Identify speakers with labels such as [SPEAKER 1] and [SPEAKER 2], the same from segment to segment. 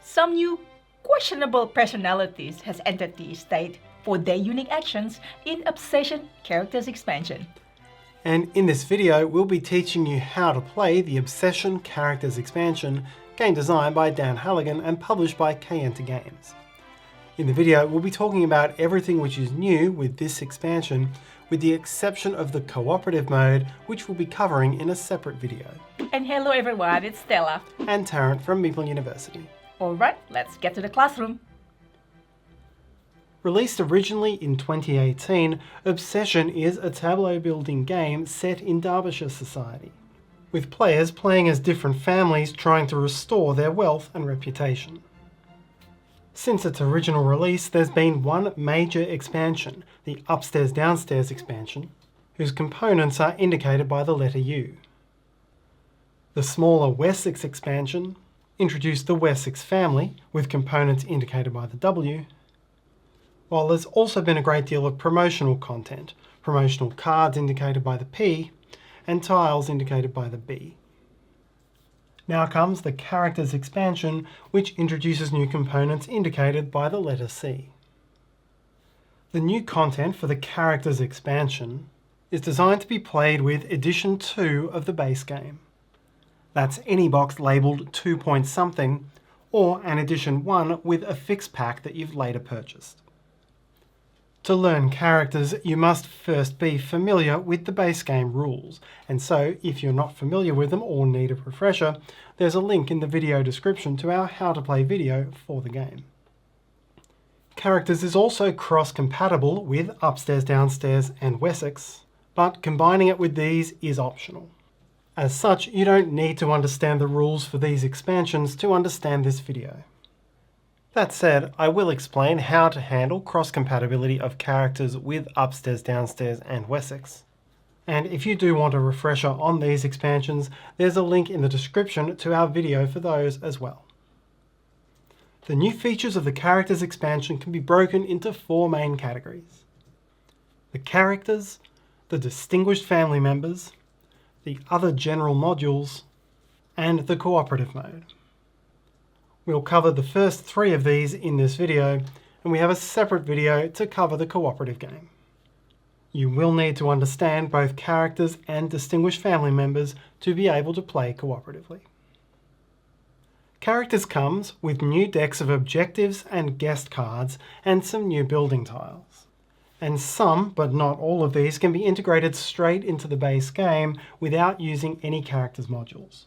[SPEAKER 1] Some new questionable personalities has entered the estate for their unique actions in Obsession Characters Expansion.
[SPEAKER 2] And in this video, we'll be teaching you how to play the Obsession Characters Expansion, game designed by Dan Halligan and published by K-Enter Games. In the video, we'll be talking about everything which is new with this expansion, with the exception of the cooperative mode, which we'll be covering in a separate video.
[SPEAKER 1] And hello everyone, it's Stella.
[SPEAKER 2] And Tarrant from Meeple University.
[SPEAKER 1] Alright, let's get to the classroom.
[SPEAKER 2] Released originally in 2018, Obsession is a tableau building game set in Derbyshire society, with players playing as different families trying to restore their wealth and reputation. Since its original release, there's been one major expansion, the Upstairs Downstairs expansion, whose components are indicated by the letter U. The smaller Wessex expansion introduced the Wessex family, with components indicated by the W, while there's also been a great deal of promotional content, promotional cards indicated by the P, and tiles indicated by the B. Now comes the Characters expansion, which introduces new components indicated by the letter C. The new content for the Characters expansion is designed to be played with Edition 2 of the base game. That's any box labelled 2 point something, or an Edition 1 with a fixed pack that you've later purchased. To learn characters, you must first be familiar with the base game rules, and so if you're not familiar with them or need a refresher, there's a link in the video description to our How to Play video for the game. Characters is also cross-compatible with Upstairs, Downstairs and Wessex, but combining it with these is optional. As such, you don't need to understand the rules for these expansions to understand this video. That said, I will explain how to handle cross-compatibility of characters with Upstairs, Downstairs and Wessex. And if you do want a refresher on these expansions, there's a link in the description to our video for those as well. The new features of the Characters expansion can be broken into 4 main categories: the characters, the distinguished family members, the other general modules, and the cooperative mode. We'll cover the first 3 of these in this video, and we have a separate video to cover the cooperative game. You will need to understand both characters and distinguished family members to be able to play cooperatively. Characters comes with new decks of objectives and guest cards and some new building tiles. And some, but not all of these, can be integrated straight into the base game without using any characters modules.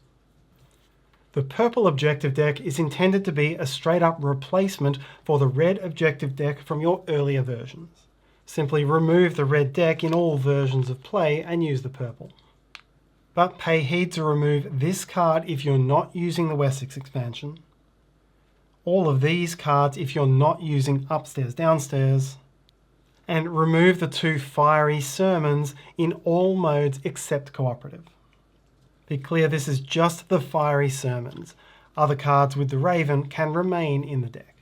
[SPEAKER 2] The purple objective deck is intended to be a straight-up replacement for the red objective deck from your earlier versions. Simply remove the red deck in all versions of play and use the purple. But pay heed to remove this card if you're not using the Wessex expansion, all of these cards if you're not using Upstairs Downstairs, and remove the 2 fiery sermons in all modes except cooperative. Be clear, this is just the fiery sermons. Other cards with the raven can remain in the deck.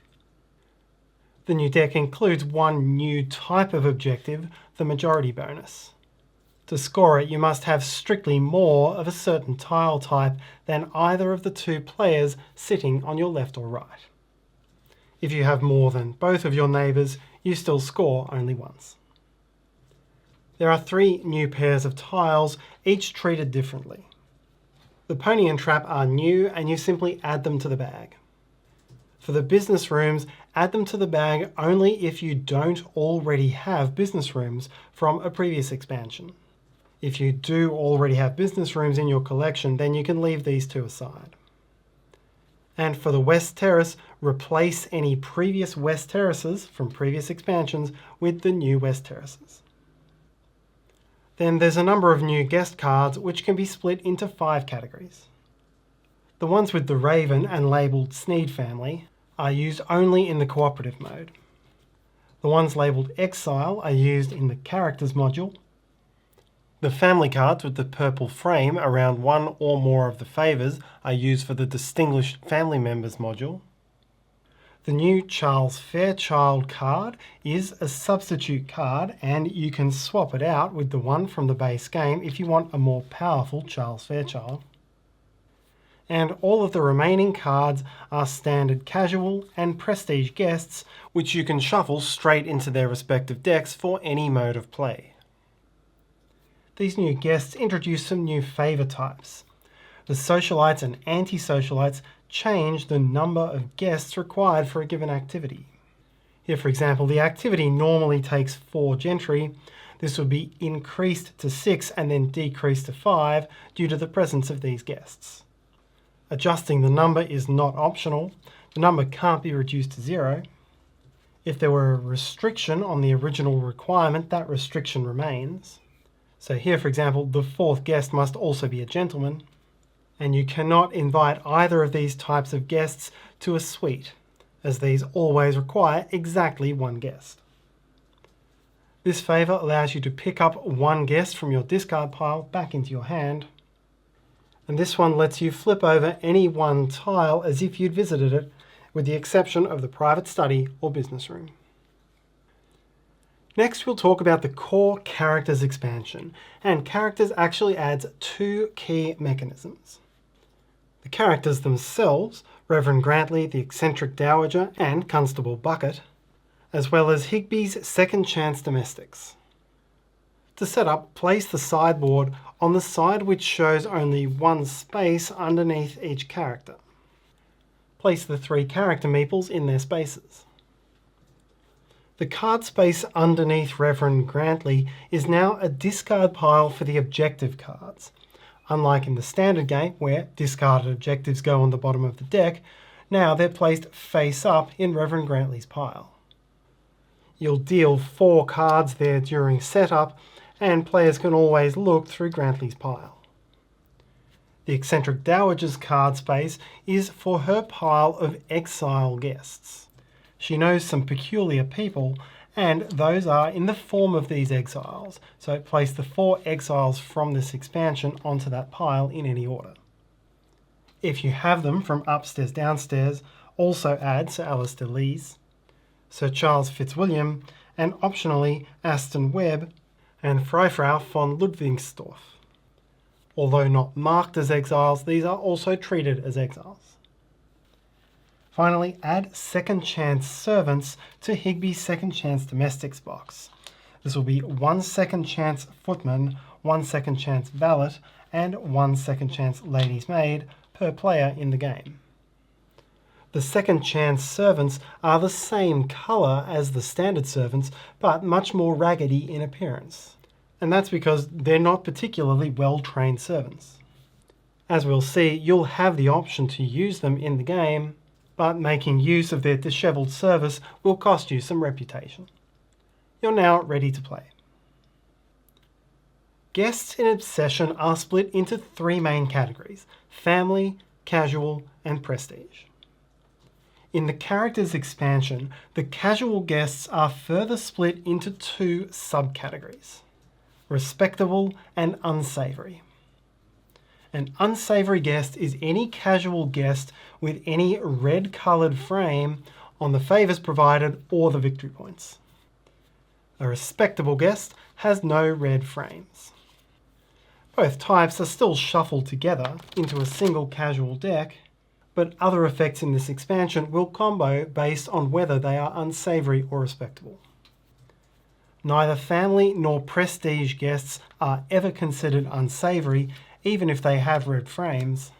[SPEAKER 2] The new deck includes one new type of objective, the majority bonus. To score it, you must have strictly more of a certain tile type than either of the 2 players sitting on your left or right. If you have more than both of your neighbours, you still score only once. There are 3 new pairs of tiles, each treated differently. The pony and trap are new, and you simply add them to the bag. For the business rooms, add them to the bag only if you don't already have business rooms from a previous expansion. If you do already have business rooms in your collection, then you can leave these 2 aside. And for the West Terrace, replace any previous West Terraces from previous expansions with the new West Terraces. Then there's a number of new guest cards which can be split into 5 categories. The ones with the Raven and labelled Sneed family are used only in the cooperative mode. The ones labelled Exile are used in the Characters module. The family cards with the purple frame around one or more of the favours are used for the Distinguished Family Members module. The new Charles Fairchild card is a substitute card, and you can swap it out with the one from the base game if you want a more powerful Charles Fairchild. and all of the remaining cards are standard casual and prestige guests, which you can shuffle straight into their respective decks for any mode of play. These new guests introduce some new favour types. The socialites and anti-socialites change the number of guests required for a given activity. Here, for example, the activity normally takes 4 gentry. This would be increased to 6 and then decreased to 5 due to the presence of these guests. Adjusting the number is not optional. The number can't be reduced to 0. If there were a restriction on the original requirement, that restriction remains. So here, for example, the 4th guest must also be a gentleman, and you cannot invite either of these types of guests to a suite, as these always require exactly 1 guest. This favour allows you to pick up 1 guest from your discard pile back into your hand, and this one lets you flip over any one tile as if you'd visited it, with the exception of the private study or business room. Next, we'll talk about the core characters expansion, and characters actually adds 2 key mechanisms. The characters themselves, Reverend Grantley, the eccentric dowager, and Constable Bucket, as well as Higby's second chance domestics. To set up, place the sideboard on the side which shows only 1 space underneath each character. Place the 3 character meeples in their spaces. The card space underneath Reverend Grantley is now a discard pile for the objective cards. Unlike in the standard game, where discarded objectives go on the bottom of the deck, now they're placed face up in Reverend Grantley's pile. You'll deal 4 cards there during setup, and players can always look through Grantley's pile. The eccentric dowager's card space is for her pile of exile guests. She knows some peculiar people, and those are in the form of these exiles, so place the 4 exiles from this expansion onto that pile in any order. If you have them from upstairs downstairs, also add Sir Alistair Lees, Sir Charles Fitzwilliam, and optionally Aston Webb and Freifrau von Ludwigsdorf. Although not marked as exiles, these are also treated as exiles. Finally, add second chance servants to Higby's second chance domestics box. This will be 1 second chance footman, 1 second chance valet, and 1 second chance lady's maid per player in the game. The second chance servants are the same colour as the standard servants, but much more raggedy in appearance. And that's because they're not particularly well-trained servants. As we'll see, you'll have the option to use them in the game, but making use of their dishevelled service will cost you some reputation. You're now ready to play. Guests in Obsession are split into 3 main categories: family, casual, and prestige. In the characters expansion, the casual guests are further split into 2 subcategories: respectable and unsavoury. An unsavoury guest is any casual guest with any red-coloured frame on the favours provided or the victory points. A respectable guest has no red frames. Both types are still shuffled together into a single casual deck, but other effects in this expansion will combo based on whether they are unsavoury or respectable. Neither family nor prestige guests are ever considered unsavoury, even if they have red frames.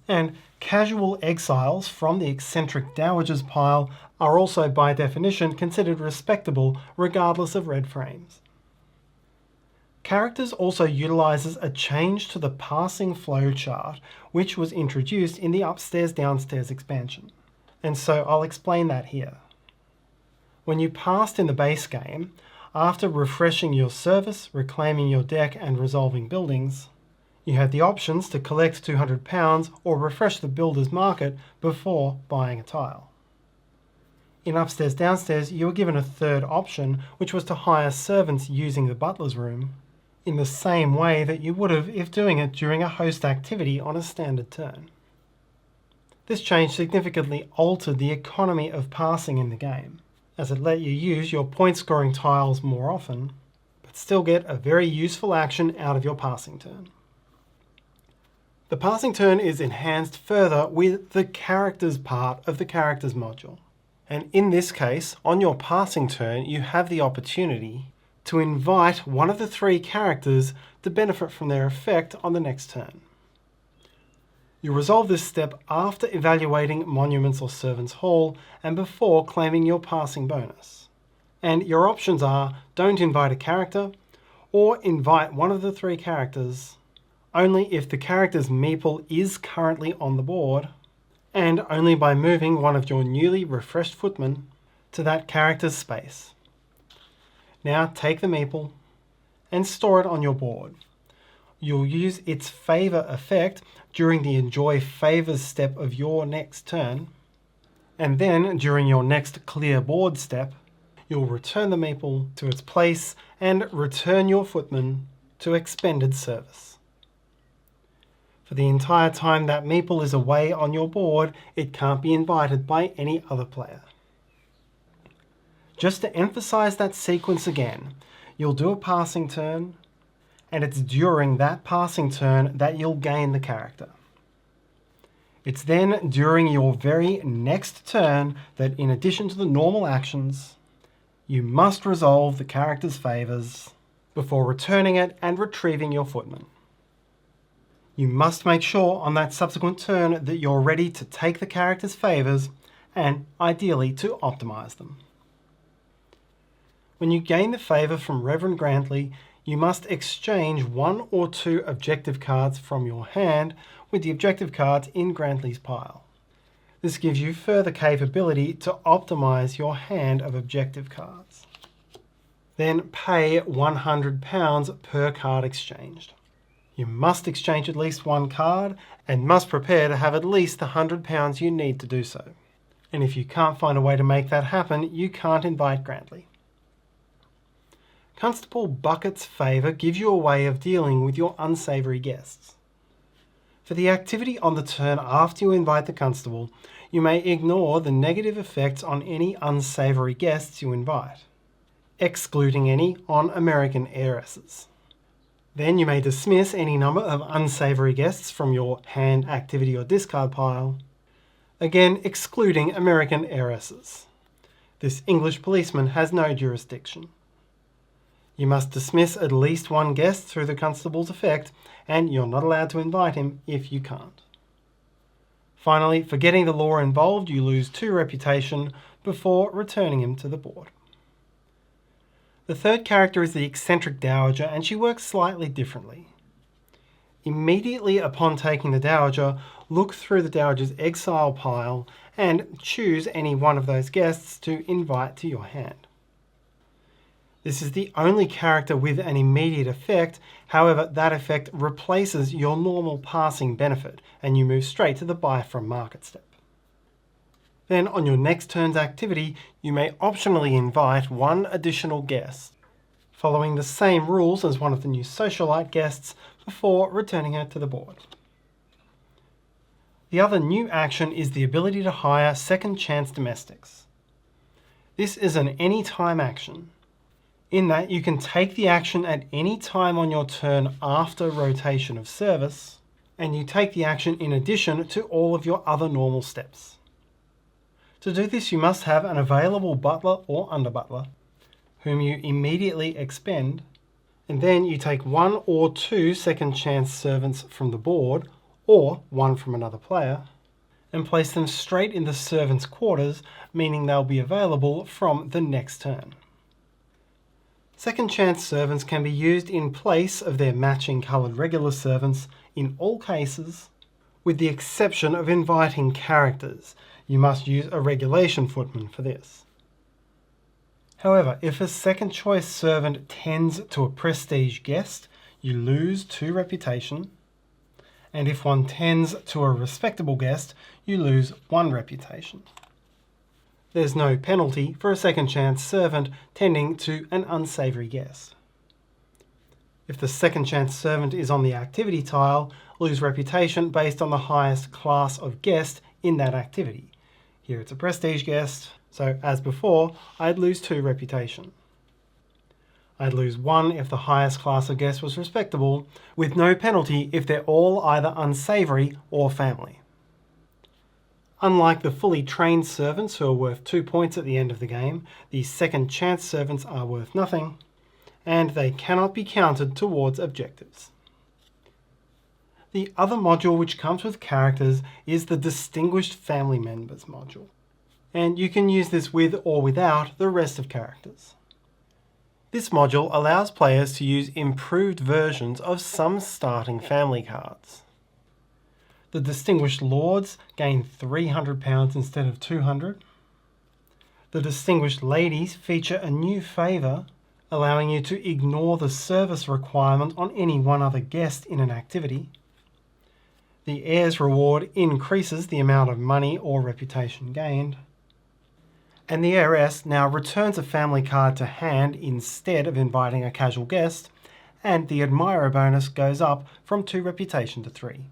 [SPEAKER 2] And casual exiles from the eccentric dowager's pile are also by definition considered respectable regardless of red frames. Characters also utilises a change to the passing flow chart, which was introduced in the upstairs downstairs expansion. And so I'll explain that here. When you passed in the base game, after refreshing your service, reclaiming your deck and resolving buildings, you had the options to collect £200 or refresh the builder's market before buying a tile. In upstairs downstairs, you were given a third option, which was to hire servants using the butler's room, in the same way that you would have if doing it during a host activity on a standard turn. This change significantly altered the economy of passing in the game, as it let you use your point-scoring tiles more often, but still get a very useful action out of your passing turn. The passing turn is enhanced further with the characters part of the characters module. And in this case, on your passing turn, you have the opportunity to invite one of the 3 characters to benefit from their effect on the next turn. You resolve this step after evaluating Monuments or Servants' Hall and before claiming your passing bonus. And your options are don't invite a character or invite one of the 3 characters only if the character's meeple is currently on the board and only by moving one of your newly refreshed footmen to that character's space. Now take the meeple and store it on your board. You'll use its favour effect during the enjoy favours step of your next turn, and then during your next clear board step, you'll return the meeple to its place and return your footman to expended service. For the entire time that meeple is away on your board, it can't be invited by any other player. Just to emphasize that sequence again, you'll do a passing turn, and it's during that passing turn that you'll gain the character. It's then during your very next turn that, in addition to the normal actions, you must resolve the character's favours before returning it and retrieving your footman. You must make sure on that subsequent turn that you're ready to take the character's favours and, ideally, to optimise them. When you gain the favour from Reverend Grantley, you must exchange 1 or 2 objective cards from your hand with the objective cards in Grantley's pile. This gives you further capability to optimise your hand of objective cards. Then pay £100 per card exchanged. You must exchange at least 1 card and must prepare to have at least the £100 you need to do so. And if you can't find a way to make that happen, you can't invite Grantley. Constable Bucket's favour gives you a way of dealing with your unsavoury guests. For the activity on the turn after you invite the constable, you may ignore the negative effects on any unsavoury guests you invite, excluding any on American heiresses. Then you may dismiss any number of unsavoury guests from your hand, activity or discard pile, again excluding American heiresses. This English policeman has no jurisdiction. You must dismiss at least 1 guest through the constable's effect, and you're not allowed to invite him if you can't. Finally, for getting the law involved, you lose 2 reputation before returning him to the board. The third character is the eccentric dowager, and she works slightly differently. Immediately upon taking the dowager, look through the dowager's exile pile and choose any one of those guests to invite to your hand. This is the only character with an immediate effect, however that effect replaces your normal passing benefit and you move straight to the buy from market step. Then on your next turn's activity, you may optionally invite 1 additional guest, following the same rules as one of the new socialite guests before returning her to the board. The other new action is the ability to hire second chance domestics. This is an anytime action, in that you can take the action at any time on your turn after rotation of service, and you take the action in addition to all of your other normal steps. To do this, you must have an available butler or under-butler, whom you immediately expend, and then you take 1 or 2 second chance servants from the board, or 1 from another player, and place them straight in the servants' quarters, meaning they'll be available from the next turn. Second chance servants can be used in place of their matching coloured regular servants in all cases, with the exception of inviting characters. You must use a regulation footman for this. However, if a second choice servant tends to a prestige guest, you lose 2 reputation, and if one tends to a respectable guest, you lose 1 reputation. There's no penalty for a second chance servant tending to an unsavoury guest. If the second chance servant is on the activity tile, lose reputation based on the highest class of guest in that activity. Here it's a prestige guest, so as before, I'd lose 2 reputation. I'd lose 1 if the highest class of guest was respectable, with no penalty if they're all either unsavoury or family. Unlike the fully trained servants who are worth 2 points at the end of the game, the second chance servants are worth nothing, and they cannot be counted towards objectives. The other module which comes with characters is the Distinguished Family Members module, and you can use this with or without the rest of characters. This module allows players to use improved versions of some starting family cards. The Distinguished Lords gain £300 instead of 200. The Distinguished Ladies feature a new favour, allowing you to ignore the service requirement on any one other guest in an activity. The Heirs reward increases the amount of money or reputation gained. And the heiress now returns a family card to hand instead of inviting a casual guest, and the admirer bonus goes up from 2 reputation to 3.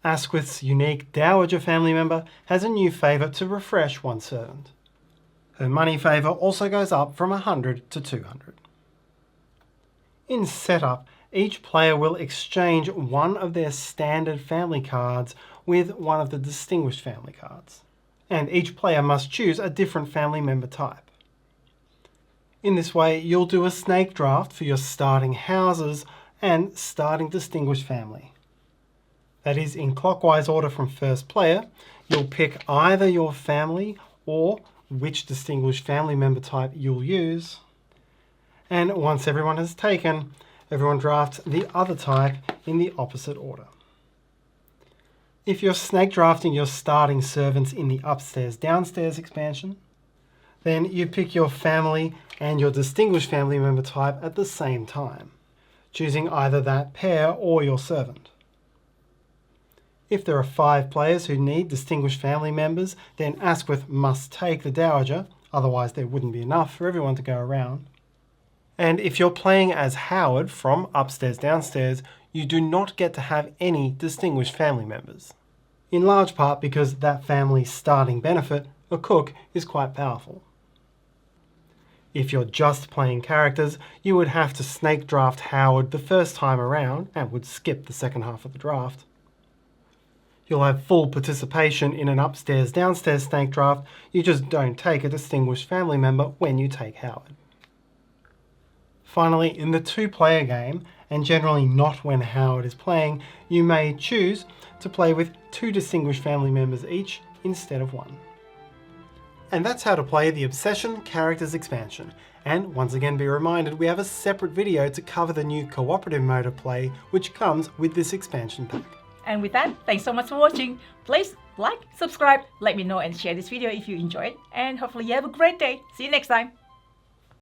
[SPEAKER 2] Asquith's unique dowager family member has a new favour to refresh one servant. Her money favour also goes up from 100 to 200. In setup, each player will exchange one of their standard family cards with one of the distinguished family cards, and each player must choose a different family member type. In this way, you'll do a snake draft for your starting houses and starting distinguished family. That is, in clockwise order from first player, you'll pick either your family or which distinguished family member type you'll use, and once everyone has taken, everyone drafts the other type in the opposite order. If you're snake drafting your starting servants in the upstairs-downstairs expansion, then you pick your family and your distinguished family member type at the same time, choosing either that pair or your servant. If there are 5 players who need distinguished family members, then Asquith must take the dowager, otherwise there wouldn't be enough for everyone to go around. And if you're playing as Howard from upstairs-downstairs, you do not get to have any distinguished family members, in large part because that family's starting benefit, a cook, is quite powerful. If you're just playing characters, you would have to snake draft Howard the first time around and would skip the second half of the draft. You'll have full participation in an upstairs-downstairs snake draft, you just don't take a distinguished family member when you take Howard. Finally, in the 2-player game, and generally not when Howard is playing, you may choose to play with 2 distinguished family members each instead of 1. And that's how to play the Obsession Characters expansion. And once again be reminded, we have a separate video to cover the new cooperative mode of play which comes with this expansion pack.
[SPEAKER 1] And with that, thanks so much for watching. Please like, subscribe, let me know and share this video if you enjoyed, and hopefully you have a great day. See you next time.